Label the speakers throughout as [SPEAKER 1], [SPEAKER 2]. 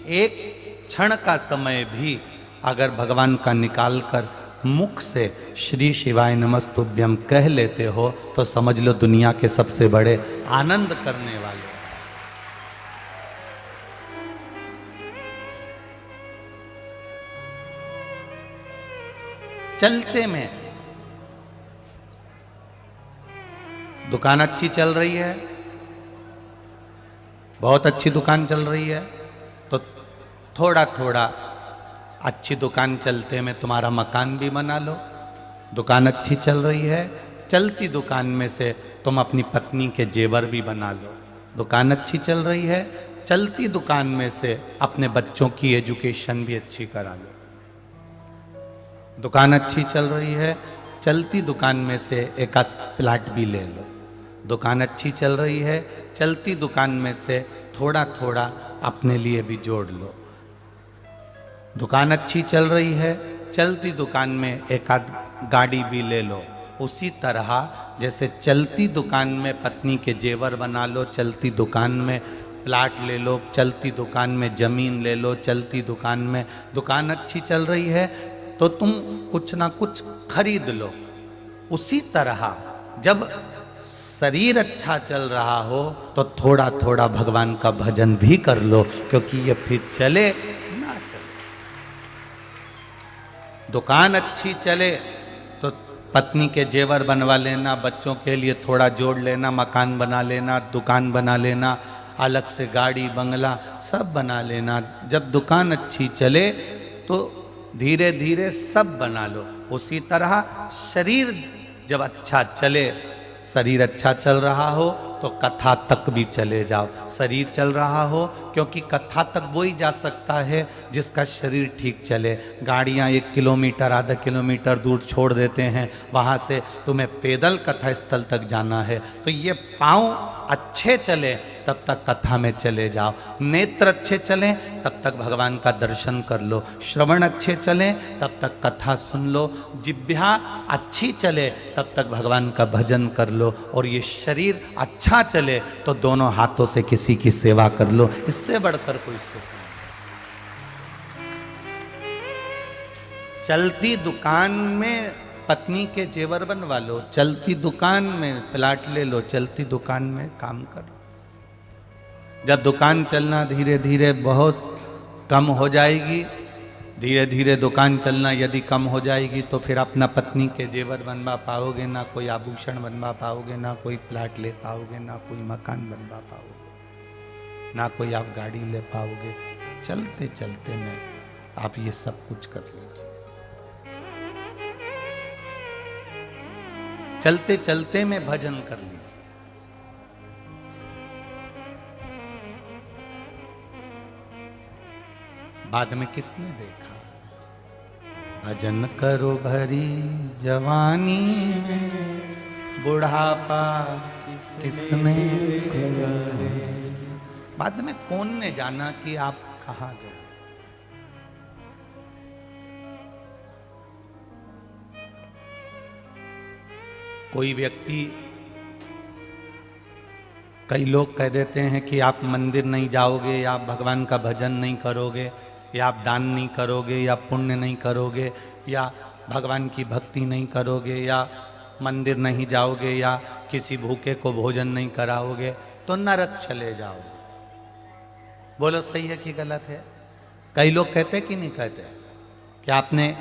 [SPEAKER 1] एक क्षण का समय भी अगर भगवान का निकाल कर मुख से श्री शिवाय नमस्तुभ्यम कह लेते हो तो समझ लो दुनिया के सबसे बड़े आनंद करने वाले। चलते में दुकान अच्छी चल रही है, बहुत अच्छी दुकान चल रही है, तो थोड़ा थोड़ा अच्छी दुकान चलते में तुम्हारा मकान भी बना लो। दुकान अच्छी चल रही है, चलती दुकान में से तुम अपनी पत्नी के जेवर भी बना लो। दुकान अच्छी चल रही है, चलती दुकान में से अपने बच्चों की एजुकेशन भी अच्छी करा लो। दुकान अच्छी चल रही है, चलती दुकान में से एक आध प्लाट भी ले लो। दुकान अच्छी चल रही है, चलती दुकान में से थोड़ा थोड़ा अपने लिए भी जोड़ लो। दुकान अच्छी चल रही है, चलती दुकान में एक आध गाड़ी भी ले लो। उसी तरह जैसे चलती दुकान में पत्नी के जेवर बना लो, चलती दुकान में प्लाट ले लो, चलती दुकान में जमीन ले लो, चलती दुकान में दुकान अच्छी चल रही है तो तुम कुछ ना कुछ खरीद लो। उसी तरह जब शरीर अच्छा चल रहा हो तो थोड़ा थोड़ा भगवान का भजन भी कर लो, क्योंकि ये फिर चले ना चले। दुकान अच्छी चले तो पत्नी के जेवर बनवा लेना, बच्चों के लिए थोड़ा जोड़ लेना, मकान बना लेना, दुकान बना लेना, अलग से गाड़ी बंगला सब बना लेना। जब दुकान अच्छी चले तो धीरे धीरे सब बना लो। उसी तरह शरीर जब अच्छा चले, शरीर अच्छा चल रहा हो तो कथा तक भी चले जाओ। शरीर चल रहा हो, क्योंकि कथा तक वो ही जा सकता है जिसका शरीर ठीक चले। गाड़ियाँ 1 किलोमीटर आधा किलोमीटर दूर छोड़ देते हैं, वहाँ से तुम्हें पैदल कथा स्थल तक जाना है तो ये पाँव अच्छे चले तब तक कथा में चले जाओ। नेत्र अच्छे चलें तब तक भगवान का दर्शन कर लो। श्रवण अच्छे चलें तब तक कथा सुन लो। जिह्वा अच्छी चले तब तक भगवान का भजन कर लो। और ये शरीर अच्छा चले तो दोनों हाथों से किसी की सेवा कर लो। इससे बढ़कर कोई सुख नहीं। चलती दुकान में पत्नी के जेवर बनवा लो, चलती दुकान में प्लाट ले लो, चलती दुकान में काम करो। जब दुकान चलना धीरे धीरे बहुत कम हो जाएगी, धीरे धीरे दुकान चलना यदि कम हो जाएगी तो फिर अपना पत्नी के जेवर बनवा पाओगे ना, कोई आभूषण बनवा पाओगे ना, कोई प्लाट ले पाओगे ना, कोई मकान बनवा पाओगे ना, कोई आप गाड़ी ले पाओगे। चलते चलते में आप ये सब कुछ कर लीजिए। चलते चलते में भजन कर लीजिए। बाद में किसने देखा? भजन करो भरी जवानी में, बुढ़ापा किसने करे। बाद में कौन ने जाना कि आप कहाँ गए। कोई व्यक्ति, कई लोग कह देते हैं कि आप मंदिर नहीं जाओगे, या आप भगवान का भजन नहीं करोगे, या आप दान नहीं करोगे, या पुण्य नहीं करोगे, या भगवान की भक्ति नहीं करोगे, या मंदिर नहीं जाओगे, या किसी भूखे को भोजन नहीं कराओगे तो नरक चले जाओगे। बोलो सही है कि गलत है? कई लोग कहते कि नहीं कहते कि आपने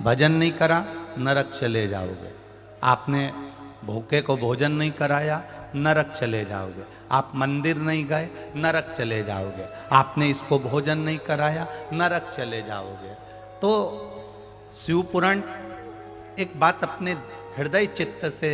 [SPEAKER 1] भजन नहीं करा नरक चले जाओगे, आपने भूखे को भोजन नहीं कराया नरक चले जाओगे, आप मंदिर नहीं गए नरक चले जाओगे, आपने इसको भोजन नहीं कराया नरक चले जाओगे। तो शिव पुराण एक बात अपने हृदय चित्त से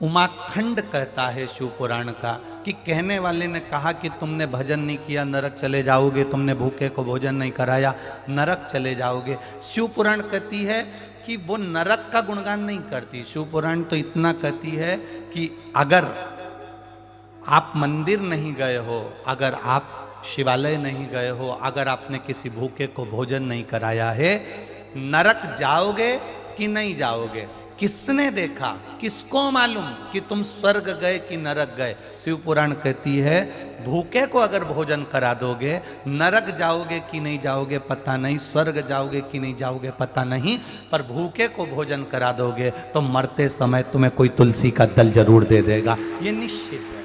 [SPEAKER 1] उमाखंड कहता है शिव पुराण का, कि कहने वाले ने कहा कि तुमने भजन नहीं किया नरक चले जाओगे, तुमने भूखे को भोजन नहीं कराया नरक चले जाओगे। शिव पुराण कहती है कि वो नरक का गुणगान नहीं करती। शिव पुराण तो इतना कहती है कि अगर आप मंदिर नहीं गए हो, अगर आप शिवालय नहीं गए हो, अगर आपने किसी भूखे को भोजन नहीं कराया है, नरक जाओगे कि नहीं जाओगे? किसने देखा, किसको मालूम कि तुम स्वर्ग गए कि नरक गए। शिव पुराण कहती है भूखे को अगर भोजन करा दोगे, नरक जाओगे कि नहीं जाओगे पता नहीं, स्वर्ग जाओगे कि नहीं जाओगे पता नहीं, पर भूखे को भोजन करा दोगे तो मरते समय तुम्हें कोई तुलसी का दल जरूर दे देगा, ये निश्चित है।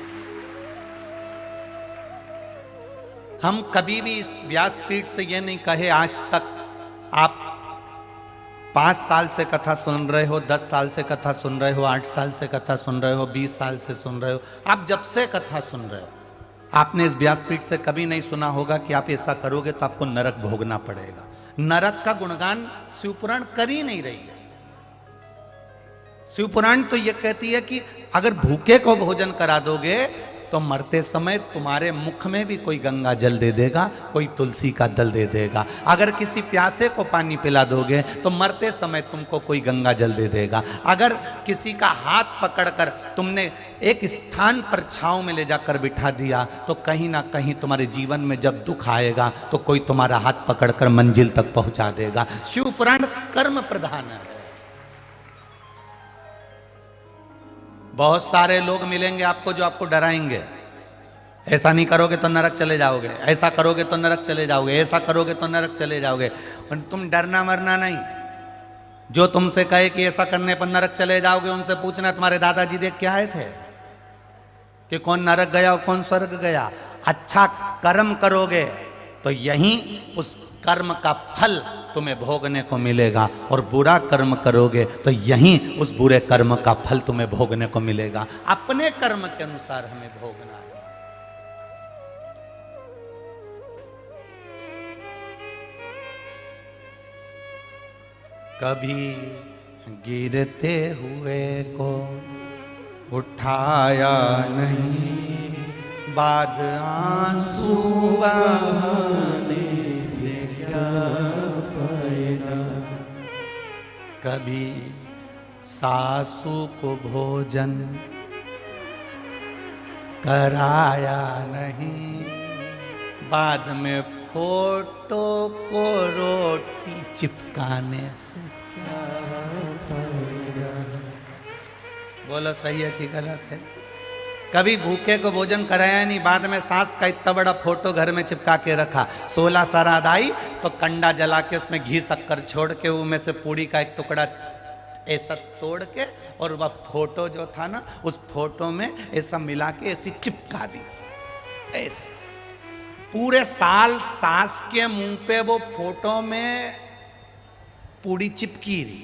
[SPEAKER 1] हम कभी भी इस व्यासपीठ से ये नहीं कहे आज तक आप 5 साल से कथा सुन रहे हो, 10 साल से कथा सुन रहे हो, 8 साल से कथा सुन रहे हो, 20 साल से सुन रहे हो, आप जब से कथा सुन रहे हो, आपने इस व्यासपीठ से कभी नहीं सुना होगा कि आप ऐसा करोगे तो आपको नरक भोगना पड़ेगा। नरक का गुणगान शिवपुराण कर ही नहीं रही है। शिवपुराण तो यह कहती है कि अगर भूखे को भोजन करा दोगे तो मरते समय तुम्हारे मुख में भी कोई गंगा जल दे देगा, कोई तुलसी का दल दे देगा। अगर किसी प्यासे को पानी पिला दोगे तो मरते समय तुमको कोई गंगा जल दे देगा। अगर किसी का हाथ पकड़कर तुमने एक स्थान पर छांव में ले जाकर बिठा दिया तो कहीं ना कहीं तुम्हारे जीवन में जब दुख आएगा तो कोई तुम्हारा हाथ पकड़कर मंजिल तक पहुंचा देगा। शिव पुराण कर्म प्रधान है। बहुत सारे लोग मिलेंगे आपको जो आपको डराएंगे, ऐसा नहीं करोगे तो नरक चले जाओगे, ऐसा करोगे तो नरक चले जाओगे, ऐसा करोगे तो नरक चले जाओगे। और तुम डरना मरना नहीं। जो तुमसे कहे कि ऐसा करने पर नरक चले जाओगे उनसे पूछना तुम्हारे दादाजी देख के आए थे कि कौन नरक गया और कौन स्वर्ग गया। अच्छा कर्म करोगे तो यहीं उस कर्म का फल तुम्हें भोगने को मिलेगा, और बुरा कर्म करोगे तो यहीं उस बुरे कर्म का फल तुम्हें भोगने को मिलेगा। अपने कर्म के अनुसार हमें भोगना है। कभी गिरते हुए को उठाया नहीं, बाद आंसू बहाने से क्या फायदा। कभी सासू को भोजन कराया नहीं, बाद में फोटो को रोटी चिपकाने से क्या फायदा। बोलो सही है कि गलत है? कभी भूखे को भोजन कराया नहीं, बाद में सास का इतना बड़ा फोटो घर में चिपका के रखा। 16 श्राद्ध आई तो कंडा जला के उसमें घी शक्कर छोड़ के उनमें से पूड़ी का एक टुकड़ा ऐसा तोड़ के और वह फोटो जो था ना उस फोटो में ऐसा मिला के ऐसी चिपका दी। ऐसे पूरे साल सास के मुंह पे वो फोटो में पूड़ी चिपकी रही।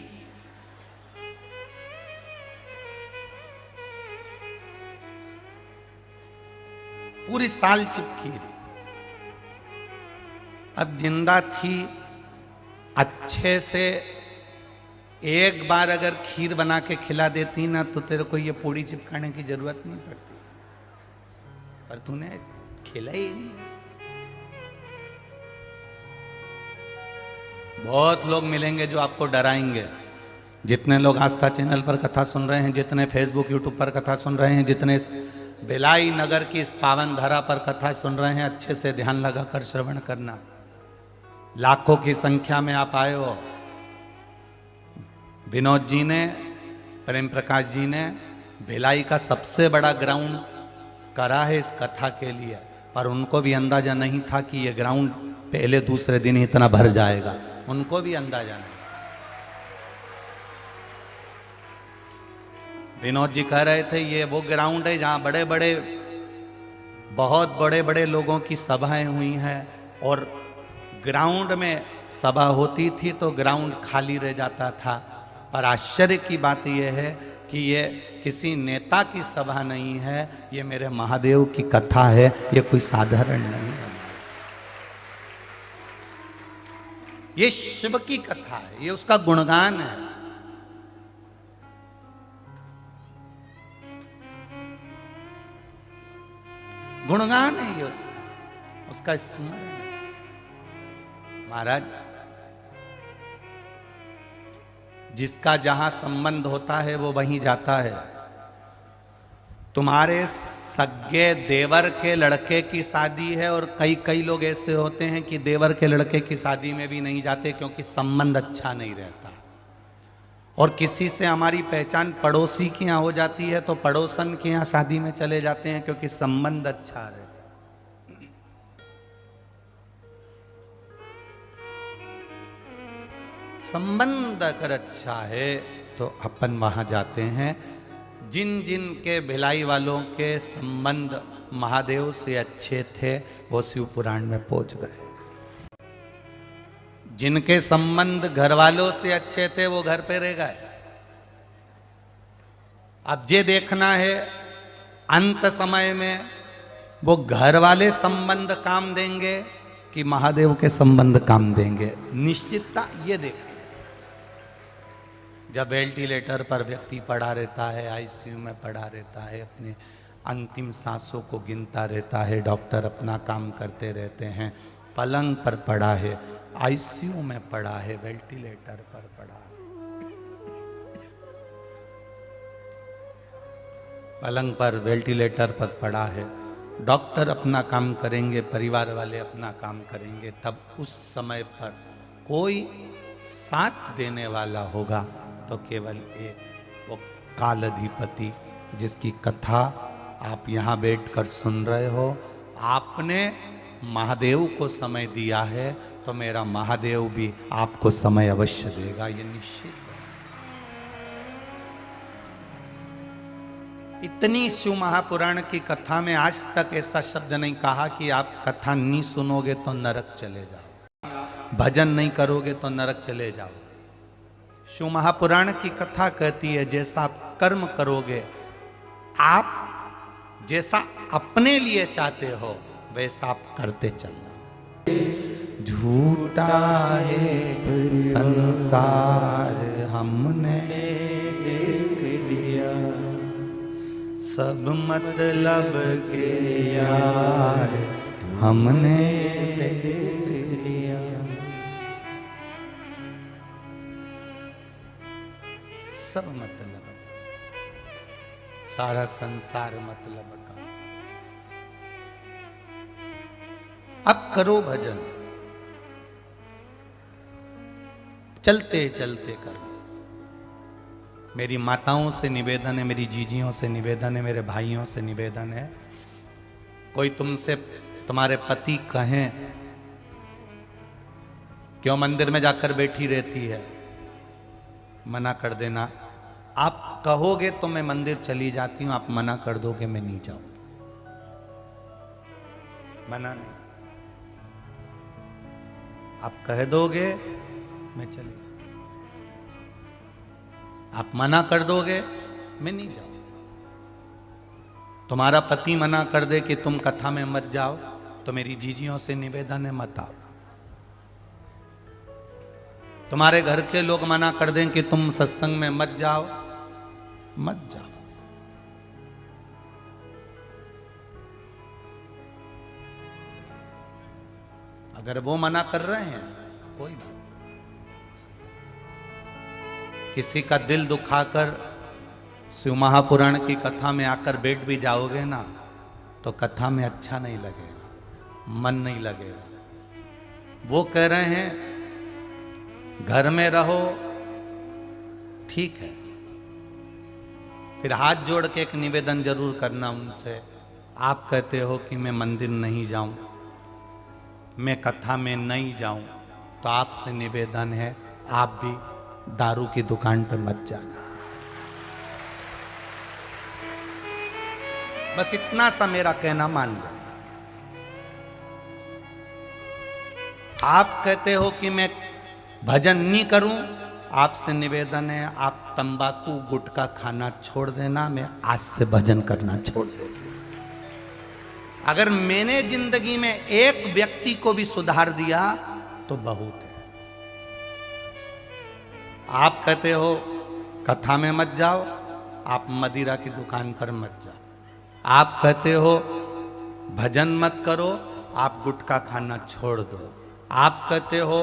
[SPEAKER 1] पूरी साल चिपकी रही। अब जिंदा थी, अच्छे से एक बार अगर खीर बना के खिला देती ना तो तेरे को ये पूड़ी चिपकाने की जरूरत नहीं पड़ती, पर तूने खिला ही नहीं। बहुत लोग मिलेंगे जो आपको डराएंगे। जितने लोग आस्था चैनल पर कथा सुन रहे हैं, जितने फेसबुक यूट्यूब पर कथा सुन रहे हैं, जितने भिलाई नगर की इस पावन धरा पर कथा सुन रहे हैं, अच्छे से ध्यान लगाकर श्रवण करना। लाखों की संख्या में आप आए हो। विनोद जी ने, प्रेम प्रकाश जी ने भिलाई का सबसे बड़ा ग्राउंड करा है इस कथा के लिए, पर उनको भी अंदाजा नहीं था कि ये ग्राउंड पहले दूसरे दिन ही इतना भर जाएगा। उनको भी अंदाजा नहीं। विनोद जी कह रहे थे ये वो ग्राउंड है जहाँ बड़े बड़े बहुत बड़े बड़े लोगों की सभाएं हुई हैं, और ग्राउंड में सभा होती थी तो ग्राउंड खाली रह जाता था। पर आश्चर्य की बात यह है कि ये किसी नेता की सभा नहीं है, ये मेरे महादेव की कथा है, ये कोई साधारण नहीं है। ये शिव की कथा है, ये उसका गुणगान है। गुणगान है ये उसका स्मरण है। महाराज, जिसका जहां संबंध होता है वो वहीं जाता है। तुम्हारे सगे देवर के लड़के की शादी है, और कई लोग ऐसे होते हैं कि देवर के लड़के की शादी में भी नहीं जाते क्योंकि संबंध अच्छा नहीं रहता। और किसी से हमारी पहचान पड़ोसी के यहाँ हो जाती है तो पड़ोसन के यहाँ शादी में चले जाते हैं, क्योंकि संबंध अच्छा रहता है। संबंध अगर अच्छा है तो अपन वहां जाते हैं। जिन जिन के भिलाई वालों के संबंध महादेव से अच्छे थे वो शिव पुराण में पहुंच गए। जिनके संबंध घर वालों से अच्छे थे वो घर पे रह गए। अब ये देखना है अंत समय में वो घर वाले संबंध काम देंगे कि महादेव के संबंध काम देंगे। निश्चितता ये देखें। जब वेंटिलेटर पर व्यक्ति पड़ा रहता है, आईसीयू में पड़ा रहता है, अपने अंतिम सांसों को गिनता रहता है, डॉक्टर अपना काम करते रहते हैं, पलंग पर पड़ा है, आईसीयू में पड़ा है, वेंटिलेटर पर पड़ा है, पलंग पर वेंटिलेटर पर पड़ा है, डॉक्टर अपना काम करेंगे, परिवार वाले अपना काम करेंगे, तब उस समय पर कोई साथ देने वाला होगा तो केवल एक, वो कालाधिपति, जिसकी कथा आप यहाँ बैठकर सुन रहे हो। आपने महादेव को समय दिया है तो मेरा महादेव भी आपको समय अवश्य देगा, ये निश्चित है। इतनी शिव महापुराण की कथा में आज तक ऐसा शब्द नहीं कहा कि आप कथा नहीं सुनोगे तो नरक चले जाओ, भजन नहीं करोगे तो नरक चले जाओ। शिव महापुराण की कथा कहती है जैसा आप कर्म करोगे, आप जैसा अपने लिए चाहते हो वैसा आप करते चलना। झूठा है संसार हमने देख लिया, सब मतलब के यार हमने देख लिया। सब मतलब, सारा संसार मतलब का। अब करो भजन, चलते चलते करो। मेरी माताओं से निवेदन है, मेरी जीजियों से निवेदन है, मेरे भाइयों से निवेदन है, कोई तुमसे तुम्हारे पति कहें क्यों मंदिर में जाकर बैठी रहती है, मना कर देना। आप कहोगे तो मैं मंदिर चली जाती हूं, आप मना कर दोगे मैं नहीं जाऊंगी, मना नहीं। आप कह दोगे मैं चली, आप मना कर दोगे मैं नहीं जाऊंगी। तुम्हारा पति मना कर दे कि तुम कथा में मत जाओ तो मेरी जीजियों से निवेदन है मत आओ। तुम्हारे घर के लोग मना कर दें कि तुम सत्संग में मत जाओ, मत जाओ। अगर वो मना कर रहे हैं कोई बात, किसी का दिल दुखाकर शिव महापुराण की कथा में आकर बैठ भी जाओगे ना तो कथा में अच्छा नहीं लगेगा, मन नहीं लगेगा। वो कह रहे हैं घर में रहो, ठीक है, फिर हाथ जोड़ के एक निवेदन जरूर करना उनसे। आप कहते हो कि मैं मंदिर नहीं जाऊं, मैं कथा में नहीं जाऊं, तो आपसे निवेदन है आप भी दारू की दुकान पर मत जाना। बस इतना सा मेरा कहना मान लो। आप कहते हो कि मैं भजन नहीं करूं, आपसे निवेदन है आप तंबाकू गुटखा खाना छोड़ देना, मैं आज से भजन करना छोड़ देता। अगर मैंने जिंदगी में एक व्यक्ति को भी सुधार दिया तो बहुत है। आप कहते हो कथा में मत जाओ, आप मदिरा की दुकान पर मत जाओ। आप कहते हो भजन मत करो, आप गुटखा खाना छोड़ दो। आप कहते हो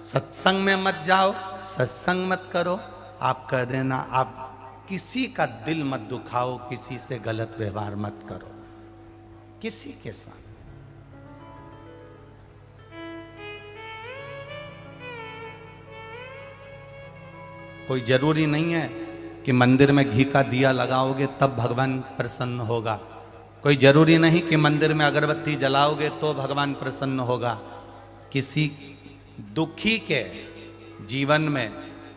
[SPEAKER 1] सत्संग में मत जाओ, सत्संग मत करो। आप कह देना आप किसी का दिल मत दुखाओ, किसी से गलत व्यवहार मत करो, किसी के साथ। कोई जरूरी नहीं है कि मंदिर में घी का दिया लगाओगे तब भगवान प्रसन्न होगा। कोई जरूरी नहीं कि मंदिर में अगरबत्ती जलाओगे तो भगवान प्रसन्न होगा। किसी दुखी के जीवन में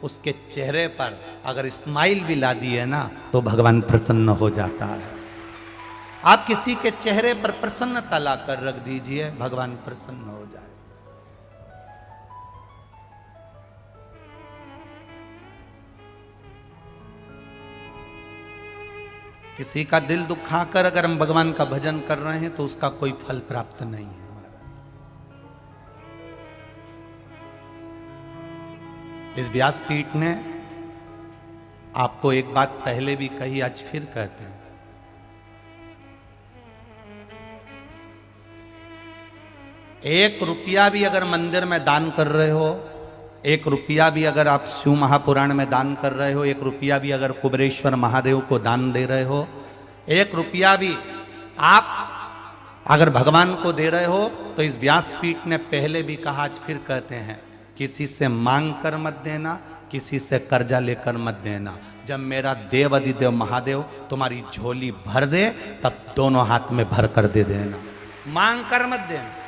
[SPEAKER 1] उसके चेहरे पर अगर स्माइल भी ला दी है ना तो भगवान प्रसन्न हो जाता है। आप किसी के चेहरे पर प्रसन्नता लाकर रख दीजिए, भगवान प्रसन्न हो जाए। किसी का दिल दुखाकर अगर हम भगवान का भजन कर रहे हैं तो उसका कोई फल प्राप्त नहीं है। इस व्यासपीठ ने आपको एक बात पहले भी कही, आज फिर कहते हैं। एक रुपया भी अगर मंदिर में दान कर रहे हो, एक रुपया भी अगर आप शिव महापुराण में दान कर रहे हो, एक रुपया भी अगर कुबेरेश्वर महादेव को दान दे रहे हो, एक रुपया भी आप अगर भगवान को दे रहे हो, तो इस व्यासपीठ ने पहले भी कहा, आज फिर कहते हैं, किसी से मांग कर मत देना, किसी से कर्जा लेकर मत देना। जब मेरा देव अधिदेव महादेव तुम्हारी झोली भर दे तब दोनों हाथ में भर कर दे देना, मांग कर मत देना।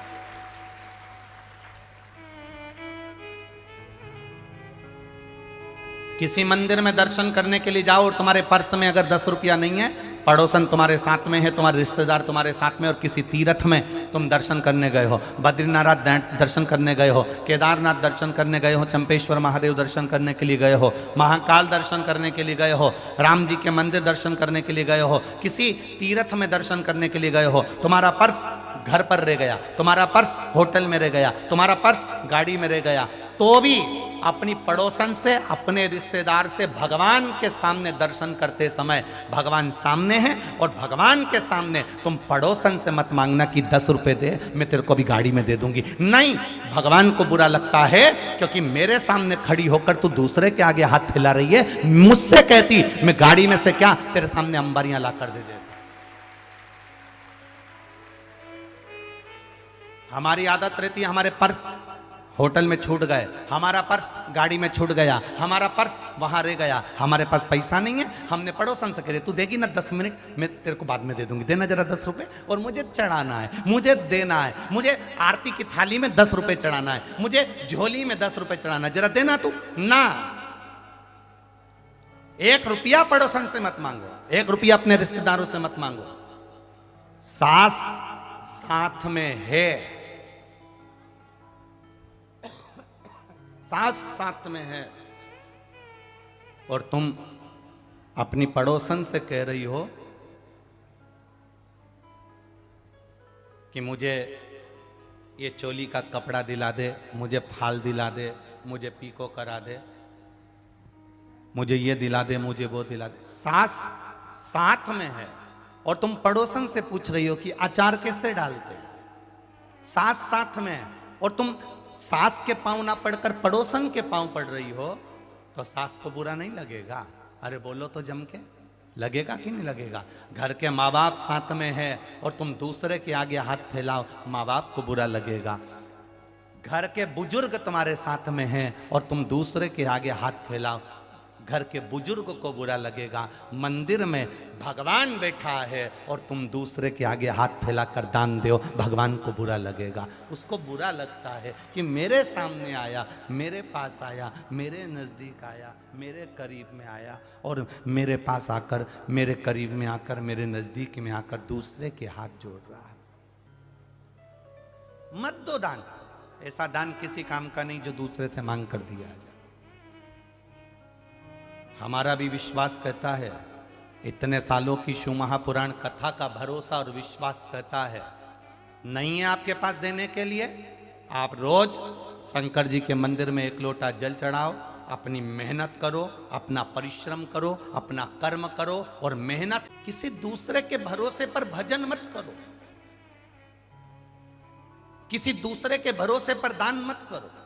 [SPEAKER 1] किसी मंदिर में दर्शन करने के लिए जाओ और तुम्हारे पर्स में अगर 10 रुपया नहीं है, पड़ोसन तुम्हारे साथ में है, तुम्हारे रिश्तेदार तुम्हारे साथ में, और किसी तीर्थ में तुम दर्शन करने गए हो, बद्रीनाथ दर्शन करने गए हो, केदारनाथ दर्शन करने गए हो, चंपेश्वर महादेव दर्शन करने के लिए गए हो, महाकाल दर्शन करने के लिए गए हो, राम जी के मंदिर दर्शन करने के लिए गए हो, किसी तीर्थ में दर्शन करने के लिए गए हो, तुम्हारा पर्स घर पर रह गया, तुम्हारा पर्स होटल में रह गया, तुम्हारा पर्स गाड़ी में रह गया, तो भी अपनी पड़ोसन से, अपने रिश्तेदार से भगवान के सामने दर्शन करते समय भगवान सामने है, और भगवान के सामने तुम पड़ोसन से मत मांगना कि 10 रुपए दे, मैं तेरे को भी गाड़ी में दे दूंगी। नहीं, भगवान को बुरा लगता है क्योंकि मेरे सामने खड़ी होकर तू दूसरे के आगे हाथ फैला रही है। मुझसे कहती मैं गाड़ी में से क्या तेरे सामने अंबारियां ला कर दे देता। हमारी आदत रहती है, हमारे पर्स होटल में छूट गए, हमारा पर्स गाड़ी में छूट गया, हमारा पर्स वहां रह गया, हमारे पास पैसा नहीं है, हमने पड़ोसन से कह तू देगी ना 10 मिनट, मैं तेरे को बाद में दे दूंगी, देना जरा 10 रुपए, और मुझे चढ़ाना है, मुझे देना है, मुझे आरती की थाली में 10 रुपए चढ़ाना है, मुझे झोली में 10 रुपए चढ़ाना है, जरा देना तू ना। 1 रुपया पड़ोसन से मत मांगो, 1 रुपया अपने रिश्तेदारों से मत मांगो। सास साथ में है, सास साथ में है, और तुम अपनी पड़ोसन से कह रही हो कि मुझे ये चोली का कपड़ा दिला दे, मुझे फाल दिला दे, मुझे पीको करा दे, मुझे ये दिला दे, मुझे वो दिला दे। सास साथ में है और तुम पड़ोसन से पूछ रही हो कि अचार कैसे डालते। सास साथ में है और तुम सास के पांव ना पड़कर पड़ोसन के पांव पड़ रही हो, तो सास को बुरा नहीं लगेगा? अरे बोलो तो जम के, लगेगा कि नहीं लगेगा? घर के माँ बाप साथ में है और तुम दूसरे के आगे हाथ फैलाओ, माँ बाप को बुरा लगेगा। घर के बुजुर्ग तुम्हारे साथ में हैं और तुम दूसरे के आगे हाथ फैलाओ, घर के बुजुर्ग को बुरा लगेगा। मंदिर में भगवान बैठा है और तुम दूसरे के आगे हाथ फैलाकर दान दो, भगवान को बुरा लगेगा। उसको बुरा लगता है कि मेरे सामने आया, मेरे पास आया, मेरे नज़दीक आया, मेरे करीब में आया, और मेरे पास आकर, मेरे करीब में आकर, मेरे नज़दीक में आकर दूसरे के हाथ जोड़ रहा है। मत दो दान, ऐसा दान किसी काम का नहीं जो दूसरे से मांग कर दिया जाए। हमारा भी विश्वास कहता है, इतने सालों की शिव महापुराण कथा का भरोसा और विश्वास कहता है, नहीं है आपके पास देने के लिए, आप रोज शंकर जी के मंदिर में 1 लोटा जल चढ़ाओ, अपनी मेहनत करो, अपना परिश्रम करो, अपना कर्म करो, और मेहनत, किसी दूसरे के भरोसे पर भजन मत करो, किसी दूसरे के भरोसे पर दान मत करो।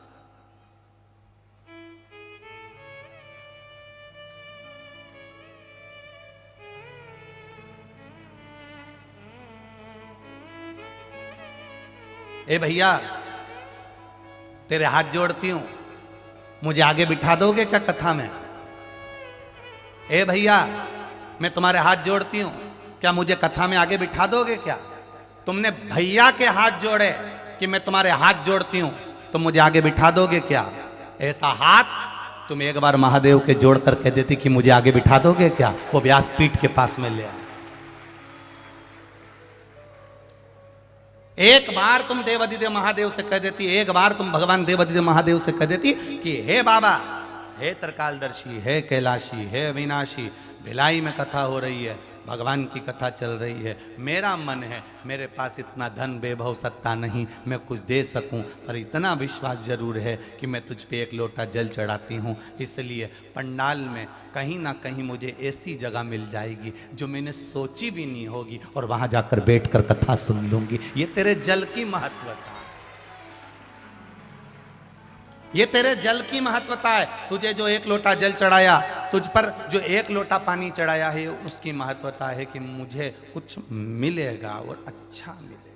[SPEAKER 1] ए भैया, तेरे हाथ जोड़ती हूं, मुझे आगे बिठा दोगे क्या कथा में? ए भैया, मैं तुम्हारे हाथ जोड़ती हूं, क्या मुझे कथा में आगे बिठा दोगे क्या? तुमने भैया के हाथ जोड़े कि मैं तुम्हारे हाथ जोड़ती हूं, तुम मुझे आगे बिठा दोगे क्या? ऐसा हाथ तुम एक बार महादेव के जोड़ कर कह देती कि मुझे आगे बिठा दोगे क्या? वो व्यासपीठ के पास में ले आए। एक बार तुम देवाधिदेव महादेव से कह देती, एक बार तुम भगवान देवाधिदेव महादेव से कह देती कि हे बाबा, हे त्रिकालदर्शी, हे कैलाशी, हे अविनाशी, भिलाई में कथा हो रही है, भगवान की कथा चल रही है, मेरा मन है, मेरे पास इतना धन वैभव सत्ता नहीं मैं कुछ दे सकूं, पर इतना विश्वास जरूर है कि मैं तुझ पे एक लोटा जल चढ़ाती हूं, इसलिए पंडाल में कहीं ना कहीं मुझे ऐसी जगह मिल जाएगी जो मैंने सोची भी नहीं होगी, और वहां जाकर बैठकर कथा सुन लूंगी। ये तेरे जल की महत्वता, ये तेरे जल की महत्वता है। तुझे जो एक लोटा जल चढ़ाया, तुझ पर जो एक लोटा पानी चढ़ाया है, उसकी महत्वता है कि मुझे कुछ मिलेगा और अच्छा मिलेगा।